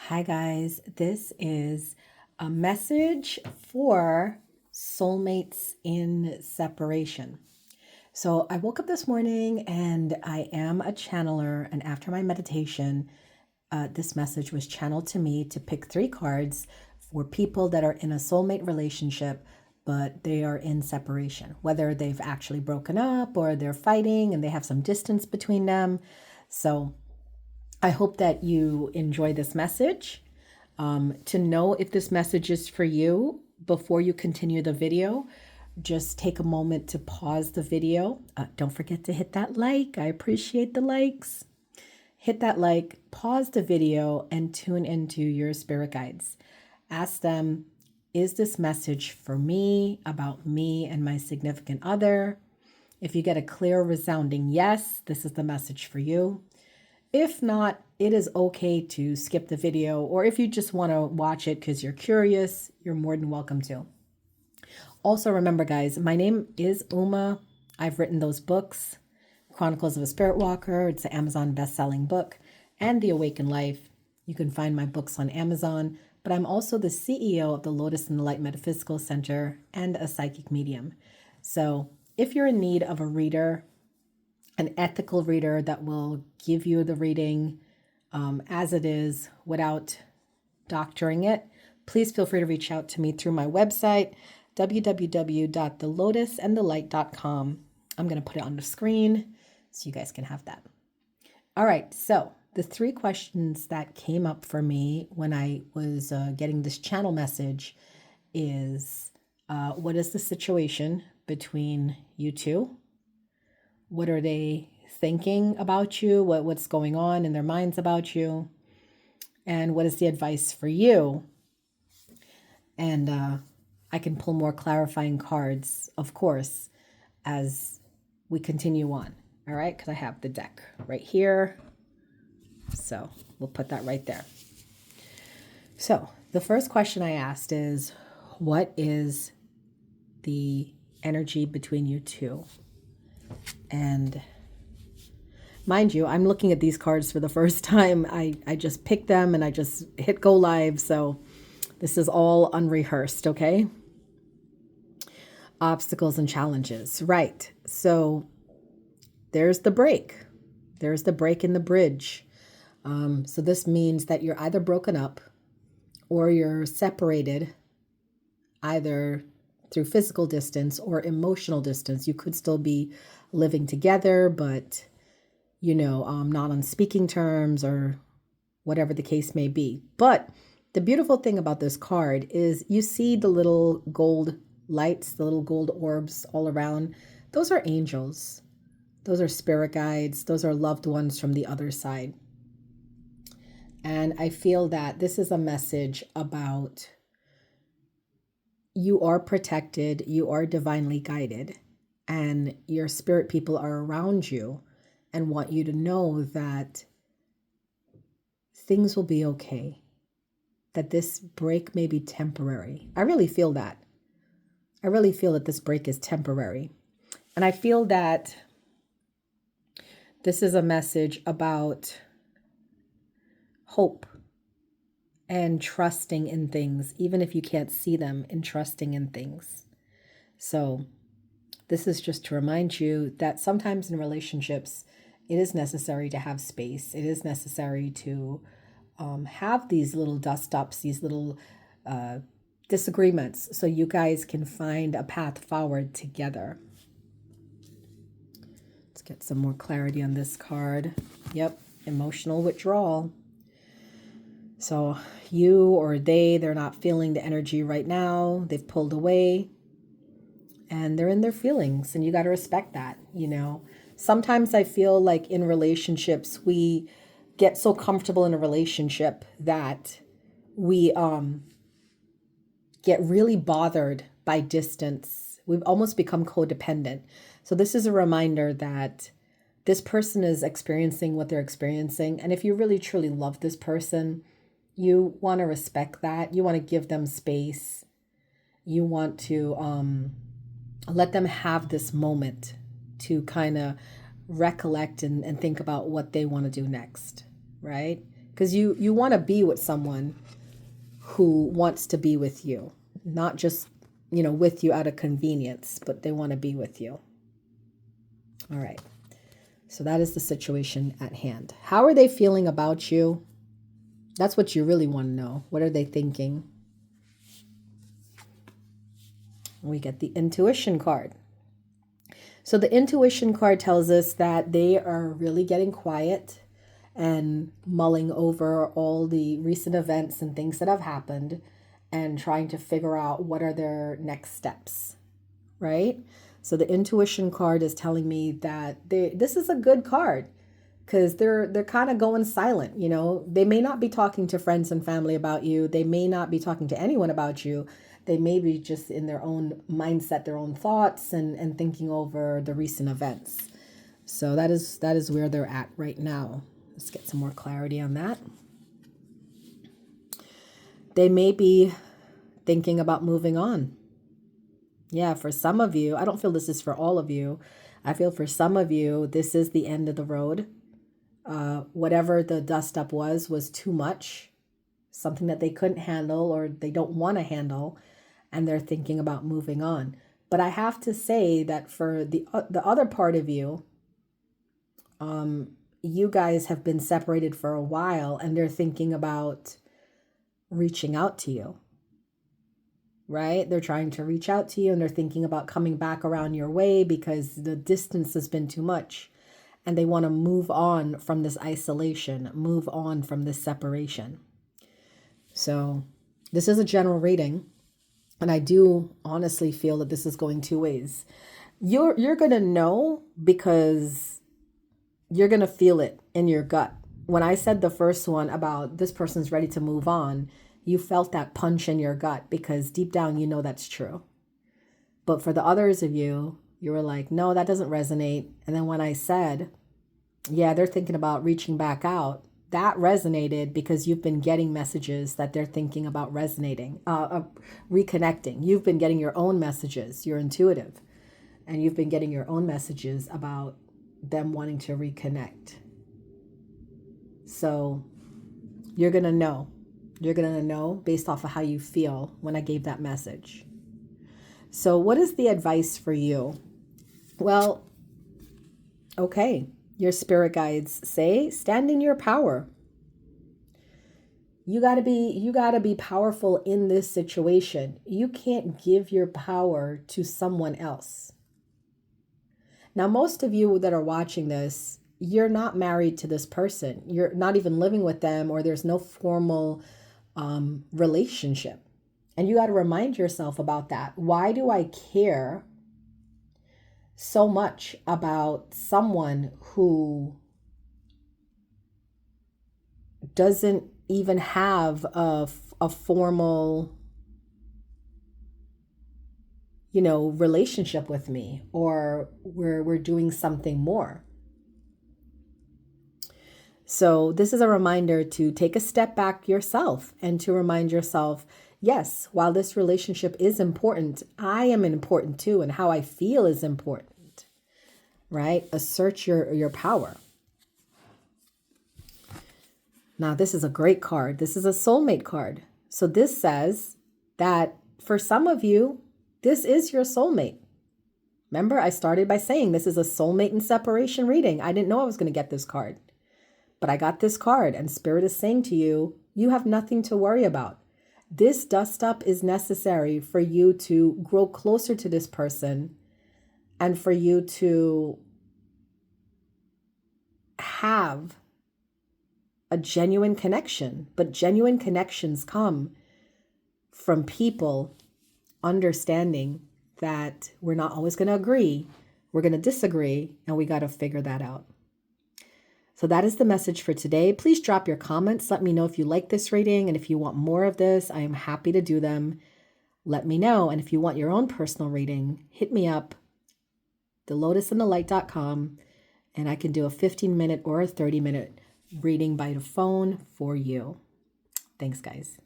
Hi, guys. This is a message for soulmates in separation. So, I woke up this morning and I am a channeler. And after my meditation, this message was channeled to me to pick three cards for people that are in a soulmate relationship, but they are in separation, whether they've actually broken up or they're fighting and they have some distance between them. So, I hope that you enjoy this message. To know if this message is for you, before you continue the video, just take a moment to pause the video. Don't forget to hit that like. I appreciate the likes. Hit that like, pause the video, and tune into your spirit guides. Ask them, is this message for me, about me and my significant other? If you get a clear, resounding yes, this is the message for you. If not, it is okay to skip the video, or if you just want to watch it because you're curious, you're more than welcome to. Also, remember, guys, my name is Uma. I've written those books, Chronicles of a Spirit Walker. It's an Amazon best-selling book, and The Awakened Life. You can find my books on Amazon, but I'm also the CEO of the Lotus and the Light Metaphysical Center and a psychic medium. So if you're in need of a reader, an ethical reader that will give you the reading as it is without doctoring it, please feel free to reach out to me through my website, www.thelotusandthelight.com. I'm going to put it on the screen so you guys can have that. All right, so the three questions that came up for me when I was getting this channel message is, what is the situation between you two? What are they thinking about you? What's going on in their minds about you? And what is the advice for you? And I can pull more clarifying cards, of course, as we continue on. All right, because I have the deck right here. So we'll put that right there. So the first question I asked is, what is the energy between you two? And mind you, I'm looking at these cards for the first time. I just picked them and I just hit go live. So this is all unrehearsed, okay? Obstacles and challenges. Right. So there's the break. There's the break in the bridge. So this means that you're either broken up or you're separated, either through physical distance or emotional distance. You could still be living together, but not on speaking terms or whatever the case may be. But the beautiful thing about this card is you see the little gold lights, the little gold orbs all around. Those are angels. Those are spirit guides. Those are loved ones from the other side. And I feel that this is a message about you are protected, you are divinely guided, and your spirit people are around you and want you to know that things will be okay, that this break may be temporary. I really feel that. I really feel that this break is temporary. And I feel that this is a message about hope and trusting in things, even if you can't see them, and trusting in things. So this is just to remind you that sometimes in relationships, it is necessary to have space. It is necessary to have these little dust-ups, these little disagreements, so you guys can find a path forward together. Let's get some more clarity on this card. Yep, emotional withdrawal. So you or they're not feeling the energy right now. They've pulled away and they're in their feelings, and you got to respect that. Sometimes I feel like in relationships, we get so comfortable in a relationship that we get really bothered by distance. We've almost become codependent. So this is a reminder that this person is experiencing what they're experiencing. And if you really truly love this person, you want to respect that. You want to give them space. You want to let them have this moment to kind of recollect and think about what they want to do next, right? Because you want to be with someone who wants to be with you, not just, with you out of convenience, but they want to be with you. All right. So that is the situation at hand. How are they feeling about you? That's what you really want to know. What are they thinking? We get the intuition card. So the intuition card tells us that they are really getting quiet and mulling over all the recent events and things that have happened and trying to figure out what are their next steps, right? So the intuition card is telling me that this is a good card because they're kind of going silent. They may not be talking to friends and family about you. They may not be talking to anyone about you. They may be just in their own mindset, their own thoughts, and thinking over the recent events. So that is where they're at right now. Let's get some more clarity on that. They may be thinking about moving on. Yeah, for some of you, I don't feel this is for all of you. I feel for some of you, this is the end of the road. Whatever the dust up was too much, something that they couldn't handle or they don't want to handle, and they're thinking about moving on. But I have to say that for the other part of you, you guys have been separated for a while and they're thinking about reaching out to you, right? They're trying to reach out to you and they're thinking about coming back around your way because the distance has been too much and they want to move on from this isolation, move on from this separation. So this is a general reading, and I do honestly feel that this is going two ways. You're going to know because you're going to feel it in your gut. When I said the first one about this person's ready to move on, you felt that punch in your gut because deep down you know that's true. But for the others of you, you were like, no, that doesn't resonate. And then when I said, yeah, they're thinking about reaching back out, that resonated because you've been getting messages that they're thinking about reconnecting. You've been getting your own messages. You're intuitive. And you've been getting your own messages about them wanting to reconnect. So you're going to know. You're going to know based off of how you feel when I gave that message. So what is the advice for you? Well, okay. Your spirit guides say, stand in your power. You gotta be powerful in this situation. You can't give your power to someone else. Now, most of you that are watching this, you're not married to this person. You're not even living with them, or there's no formal relationship. And you got to remind yourself about that. Why do I care so much about someone who doesn't even have a formal, relationship with me, or we're doing something more? So this is a reminder to take a step back yourself and to remind yourself, yes, while this relationship is important, I am important too, and how I feel is important, right? Assert your power. Now, this is a great card. This is a soulmate card. So this says that for some of you, this is your soulmate. Remember, I started by saying this is a soulmate and separation reading. I didn't know I was going to get this card, but I got this card, and Spirit is saying to you, you have nothing to worry about. This dust up is necessary for you to grow closer to this person and for you to have a genuine connection. But genuine connections come from people understanding that we're not always going to agree, we're going to disagree, and we got to figure that out. So that is the message for today. Please drop your comments. Let me know if you like this reading, and if you want more of this, I am happy to do them. Let me know. And if you want your own personal reading, hit me up, thelotusandthelight.com, and I can do a 15-minute or a 30-minute reading by the phone for you. Thanks, guys.